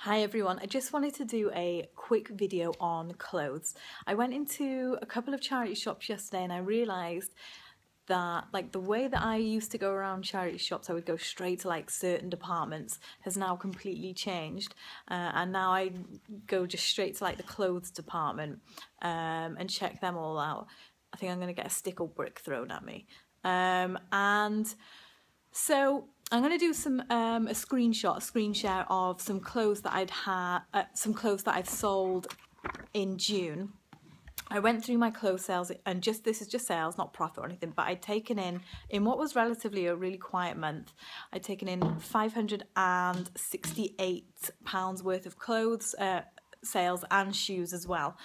Hi everyone, I just wanted to do a quick video on clothes. I went into a couple of charity shops yesterday and I realised that the way that I used to go around charity shops, I would go straight to certain departments, has now completely changed, and now I go just straight to the clothes department and check them all out. I think I'm going to get a stick or brick thrown at me. And so I'm going to do a screen share of some clothes that I've sold in June. I went through my clothes sales, and this is just sales, not profit or anything, but I'd taken in what was relatively a really quiet month, I'd taken in £568 worth of clothes sales and shoes as well.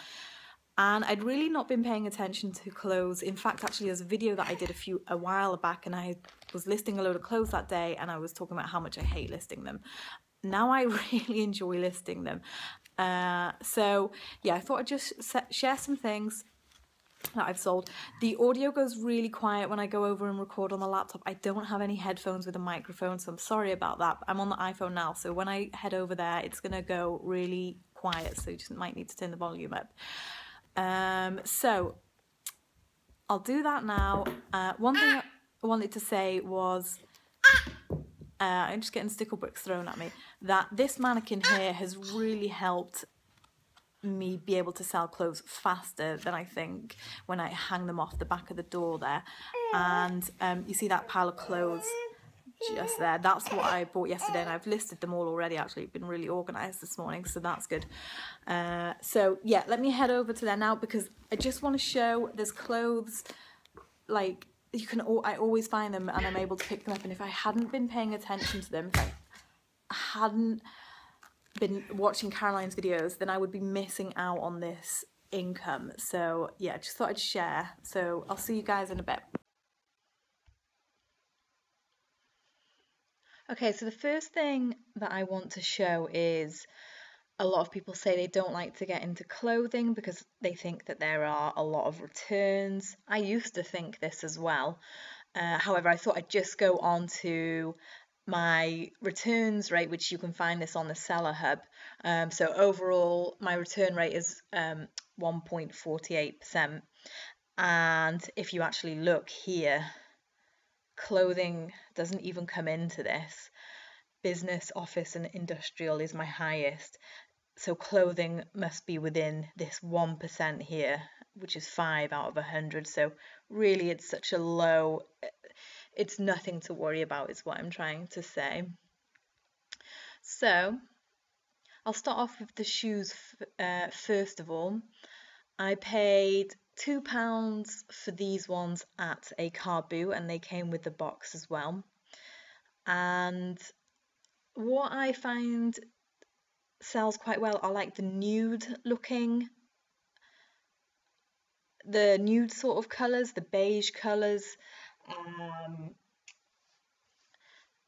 And I'd really not been paying attention to clothes. In fact, actually, there's a video that I did a while back, and I was listing a load of clothes that day, and I was talking about how much I hate listing them. Now I really enjoy listing them. So yeah, I thought I'd just share some things that I've sold. The audio goes really quiet when I go over and record on the laptop. I don't have any headphones with a microphone, so I'm sorry about that. I'm on the iPhone now, so when I head over there, it's gonna go really quiet, so you just might need to turn the volume up. So I'll do that now. One thing I wanted to say was, I'm just getting stickle bricks thrown at me, that this mannequin here has really helped me be able to sell clothes faster than I think when I hang them off the back of the door there. And you see that pile of clothes just there, that's what I bought yesterday, and I've listed them all already. Actually, been really organised this morning, so that's good. So yeah, let me head over to there now, because I just want to show there's clothes I always find them and I'm able to pick them up, and if I hadn't been paying attention to them, if I hadn't been watching Caroline's videos, then I would be missing out on this income. So yeah, just thought I'd share. So I'll see you guys in a bit. Okay, so the first thing that I want to show is, a lot of people say they don't like to get into clothing because they think that there are a lot of returns. I used to think this as well. However, I thought I'd just go on to my returns rate, which you can find this on the Seller Hub. So overall, my return rate is 1.48%. And if you actually look here, clothing doesn't even come into this. Business, office and industrial is my highest. So clothing must be within this 1% here, which is 5 out of 100. So really it's such a low, it's nothing to worry about is what I'm trying to say. So I'll start off with the shoes first of all. I paid £2 for these ones at a car boot, and they came with the box as well. And what I find sells quite well are the nude sort of colours, the beige colours,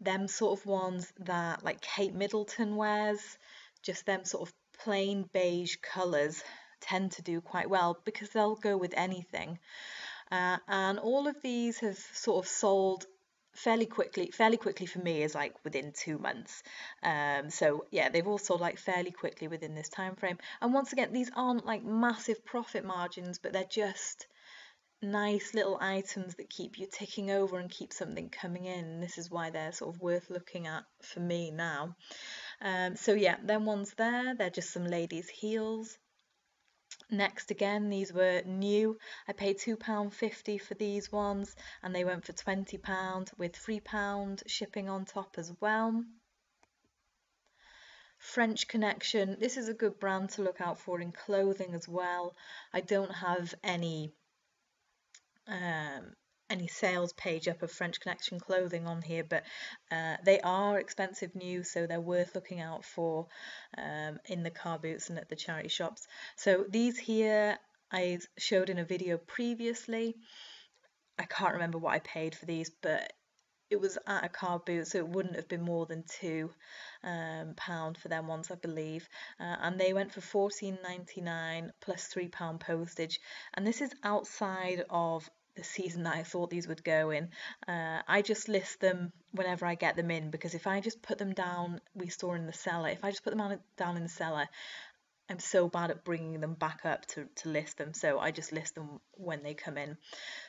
them sort of ones that Kate Middleton wears, just them sort of plain beige colours tend to do quite well because they'll go with anything. And all of these have sort of sold fairly quickly for me is within 2 months. So yeah, they've all sold fairly quickly within this time frame. And once again, these aren't massive profit margins, but they're just nice little items that keep you ticking over and keep something coming in. This is why they're sort of worth looking at for me now. So yeah, them ones there, they're just some ladies' heels. Next, again, these were new. I paid £2.50 for these ones, and they went for £20 with £3 shipping on top as well. French Connection, this is a good brand to look out for in clothing as well. I don't have any sales page up of French Connection clothing on here, but they are expensive new, so they're worth looking out for in the car boots and at the charity shops. So these here I showed in a video previously. I can't remember what I paid for these, but it was at a car boot, so it wouldn't have been more than £2 for them ones, I believe. And they went for £14.99 plus £3 postage. And this is outside of the season that I thought these would go in. I just list them whenever I get them in, because if I just put them down, we store in the cellar. If I just put them down in the cellar, I'm so bad at bringing them back up to list them, so I just list them when they come in.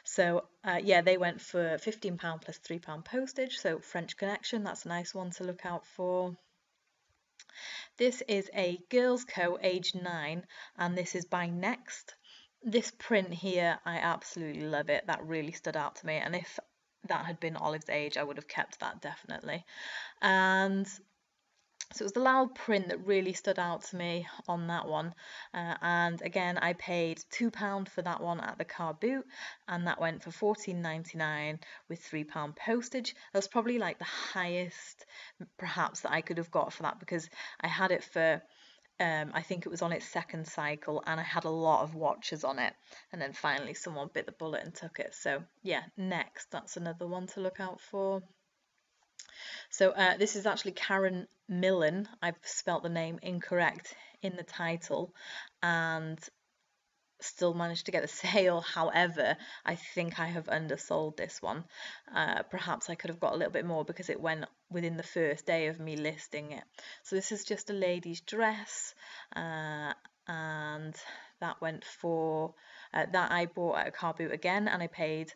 So yeah, they went for £15 plus £3 postage, so French Connection, that's a nice one to look out for. This is a girls' coat, age 9, and this is by Next. This print here, I absolutely love it. That really stood out to me, and if that had been Olive's age, I would have kept that definitely. And so it was the loud print that really stood out to me on that one. And again, I paid £2 for that one at the car boot, and that went for £14.99 with £3 postage. That was probably like the highest perhaps that I could have got for that, because I had it for I think it was on its second cycle, and I had a lot of watches on it, and then finally someone bit the bullet and took it. So yeah, Next, that's another one to look out for. So this is actually Karen Millen. I've spelt the name incorrect in the title and still managed to get the sale. However, I think I have undersold this one. Perhaps I could have got a little bit more because it went within the first day of me listing it. So this is just a lady's dress, and that went for that I bought at a car boot again, and I paid,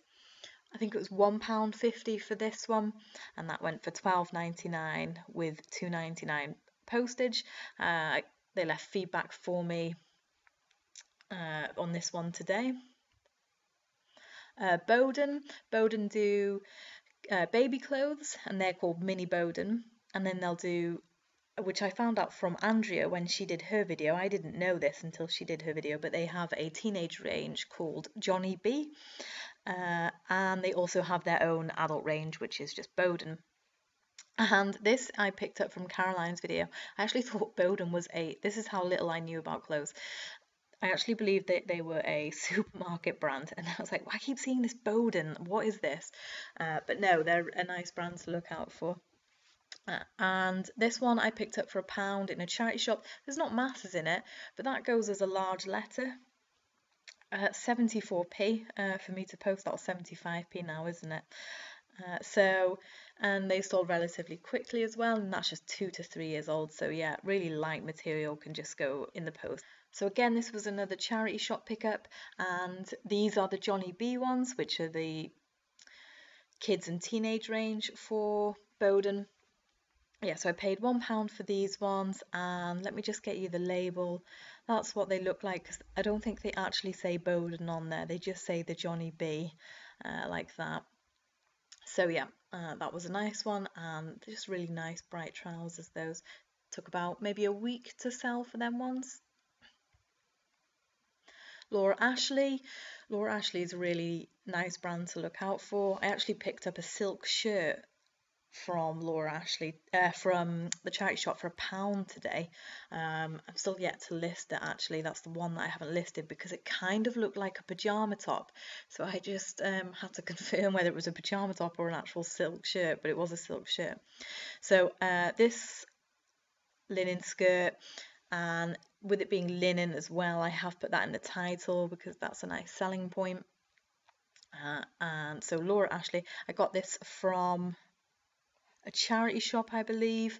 I think it was £1.50 for this one, and that went for £12.99 with £2.99 postage. They left feedback for me on this one today. Boden do baby clothes, and they're called Mini Boden, and then they'll do, which I found out from Andrea when she did her video. I didn't know this until she did her video, but they have a teenage range called Johnny B. And they also have their own adult range, which is just Boden. And this I picked up from Caroline's video. I actually thought Boden was this is how little I knew about clothes. I actually believed that they were a supermarket brand, and I was like, well, I keep seeing this Boden, what is this? But no, they're a nice brand to look out for. And this one I picked up for £1 in a charity shop. There's not masses in it, but that goes as a large letter. 74p for me to post. That was 75p now, isn't it? And they sold relatively quickly as well, and that's just 2 to 3 years old. So yeah, really light material, can just go in the post. So again, this was another charity shop pickup, and these are the Johnny B ones, which are the kids and teenage range for Boden. Yeah, so I paid £1 for these ones, and let me just get you the label. That's what they look like, because I don't think they actually say Boden on there. They just say the Johnny B, like that. So yeah, that was a nice one, and just really nice bright trousers. Those took about maybe a week to sell for them ones. Laura Ashley is a really nice brand to look out for. I actually picked up a silk shirt from Laura Ashley from the charity shop for £1 today. I'm still yet to list it, actually. That's the one that I haven't listed, because it kind of looked like a pajama top, so I just had to confirm whether it was a pajama top or an actual silk shirt, but it was a silk shirt. So this linen skirt, and with it being linen as well, I have put that in the title because that's a nice selling point. And so Laura Ashley, I got this from a charity shop, I believe.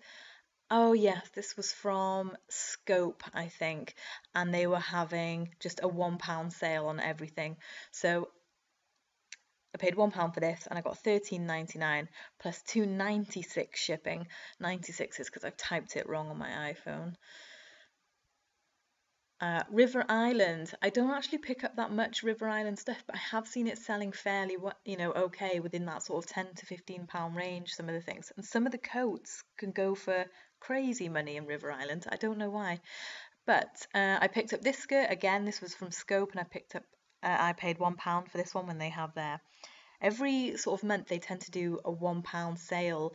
Oh yes, this was from Scope, I think, and they were having just a £1 sale on everything. So I paid £1 for this, and I got £13.99 plus £2.96 shipping. 96 is because I've typed it wrong on my iPhone. River Island. I don't actually pick up that much River Island stuff, but I have seen it selling fairly, okay, within that sort of £10 to £15 range, some of the things. And some of the coats can go for crazy money in River Island. I don't know why. But I picked up this skirt. Again, this was from Scope, and I paid £1 for this one when they have every sort of month they tend to do a £1 sale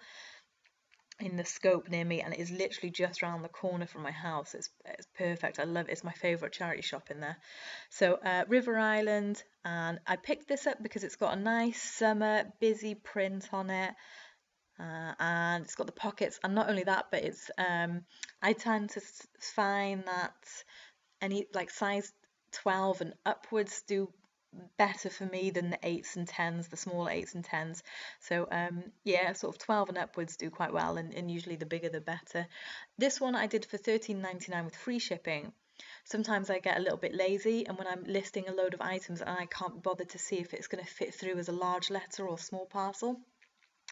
in the Scope near me, and it is literally just around the corner from my house. It's perfect. I love it. It's my favourite charity shop in there. So River Island, and I picked this up because it's got a nice summer busy print on it, and it's got the pockets, and not only that, but it's I tend to find that any like size 12 and upwards do better for me than the 8s and 10s, the smaller 8s and 10s. So yeah, sort of 12 and upwards do quite well, and usually the bigger the better. This one I did for £13.99 with free shipping. Sometimes I get a little bit lazy, and when I'm listing a load of items and I can't bother to see if it's going to fit through as a large letter or small parcel,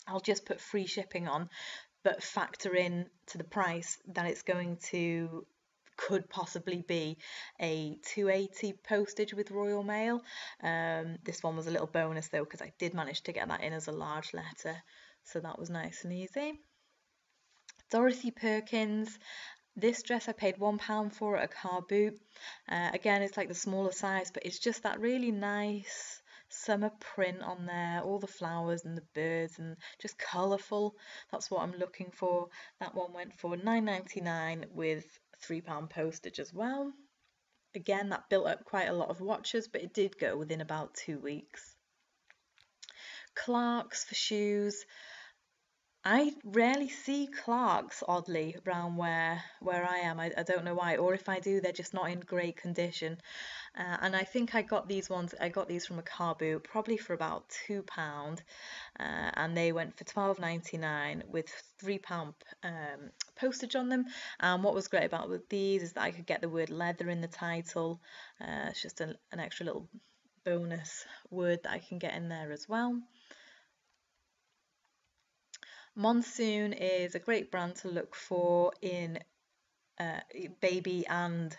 I'll just put free shipping on, but factor in to the price that it's going to could possibly be a 280 postage with Royal Mail. This one was a little bonus though, because I did manage to get that in as a large letter, so that was nice and easy. Dorothy Perkins. This dress I paid £1 for at a car boot. Again, it's like the smaller size, but it's just that really nice summer print on there, all the flowers and the birds, and just colourful. That's what I'm looking for. That one went for £9.99 with £3 postage as well. Again, that built up quite a lot of watches, but it did go within about 2 weeks. Clarks for shoes. I rarely see Clarks, oddly, around where I am. I don't know why, or if I do, they're just not in great condition. And I think I got these from a car boot, probably for about £2, and they went for £12.99 with £3 postage on them. And what was great about these is that I could get the word leather in the title. It's just an extra little bonus word that I can get in there as well. Monsoon is a great brand to look for in baby and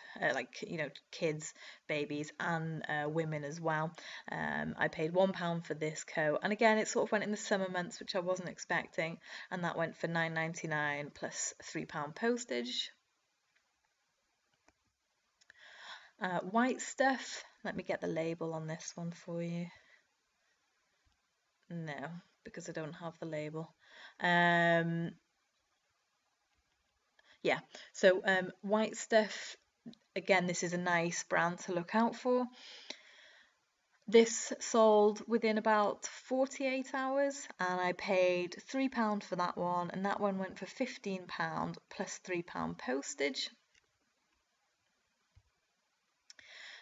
kids, babies and women as well. I paid £1 for this coat, and again it sort of went in the summer months, which I wasn't expecting, and that went for £9.99 plus £3 postage. White stuff. Let me get the label on this one for you. No, because I don't have the label. Yeah, so white stuff, again, this is a nice brand to look out for. This sold within about 48 hours, and I paid £3 for that one, and that one went for £15 plus £3 postage.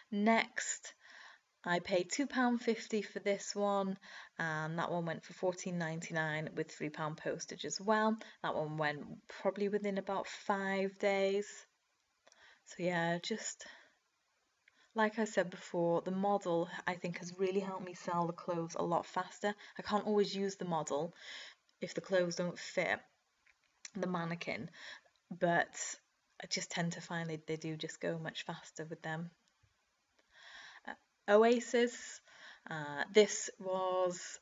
Next, I paid £2.50 for this one, and that one went for £14.99 with £3 postage as well. That one went probably within about 5 days. So yeah, just like I said before, the model I think has really helped me sell the clothes a lot faster. I can't always use the model if the clothes don't fit the mannequin, but I just tend to find they do just go much faster with them. Oasis. This was,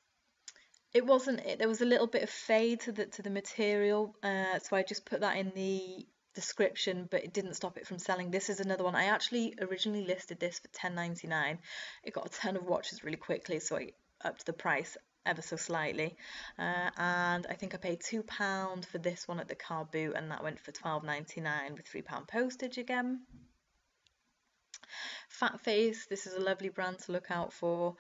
there was a little bit of fade to the material, so I just put that in the description, but it didn't stop it from selling. This is another one. I actually originally listed this for £10.99. It got a ton of watches really quickly, so I upped the price ever so slightly, and I think I paid £2 for this one at the car boot, and that went for £12.99 with £3 postage again. Fat Face, this is a lovely brand to look out for.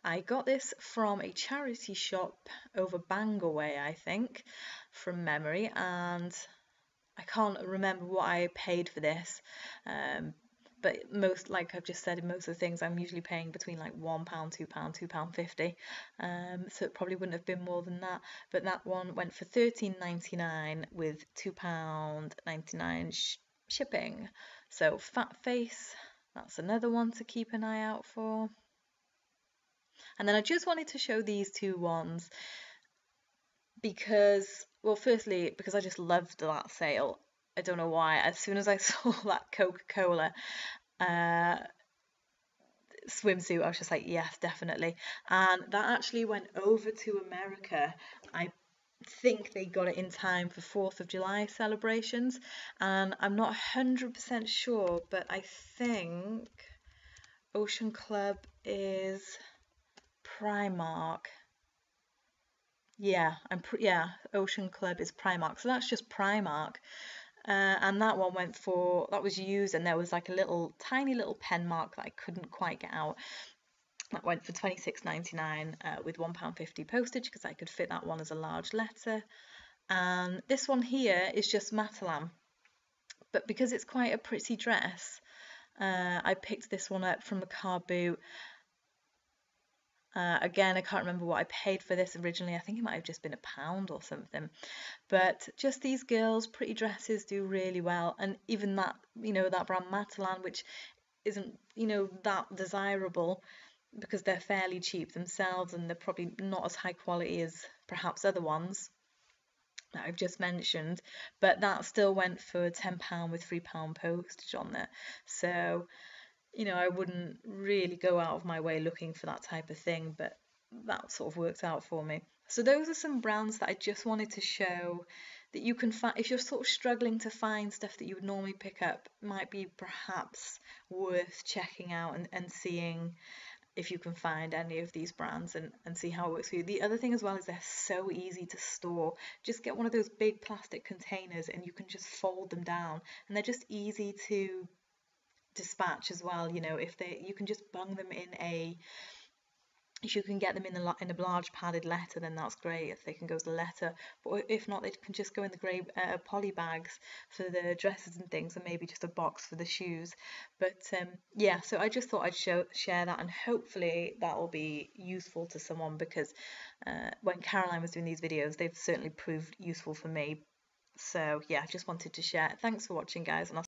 I got this from a charity shop over Bangor way, I think, from memory, and I can't remember what I paid for this, but most, like I've just said, in most of the things I'm usually paying between like £1, £2, £2.50, so it probably wouldn't have been more than that, but that one went for £13.99 with £2.99 shipping. So Fat Face, that's another one to keep an eye out for. And then I just wanted to show these two ones because, well, firstly, because I just loved that sale. I don't know why. As soon as I saw that Coca-Cola swimsuit, I was just like, yes, definitely. And that actually went over to America. I think they got it in time for 4th of July celebrations, and I'm not 100% sure, but I think Ocean Club is Primark. Yeah, Ocean Club is Primark, so that's just Primark. And that one that was used, and there was like a tiny little pen mark that I couldn't quite get out. That went for £26.99 with £1.50 postage, because I could fit that one as a large letter. And this one here is just Matalam, but because it's quite a pretty dress, I picked this one up from a car boot. Again, I can't remember what I paid for this originally. I think it might have just been £1 or something. But just these girls' pretty dresses do really well. And even that, that brand Matalan, which isn't, that desirable because they're fairly cheap themselves and they're probably not as high quality as perhaps other ones that I've just mentioned. But that still went for £10 with £3 postage on there. So I wouldn't really go out of my way looking for that type of thing, but that sort of worked out for me. So those are some brands that I just wanted to show that you can find if you're sort of struggling to find stuff that you would normally pick up, might be perhaps worth checking out and seeing if you can find any of these brands and see how it works for you. The other thing as well is they're so easy to store. Just get one of those big plastic containers and you can just fold them down, and they're just easy to dispatch as well. If you can just bung them if you can get them in a large padded letter, then that's great if they can go to the letter, but if not, they can just go in the grey poly bags for the dresses and things, and maybe just a box for the shoes. But yeah, so I just thought I'd share that, and hopefully that will be useful to someone, because when Caroline was doing these videos, they've certainly proved useful for me. So yeah, I just wanted to share. Thanks for watching, guys, and I'll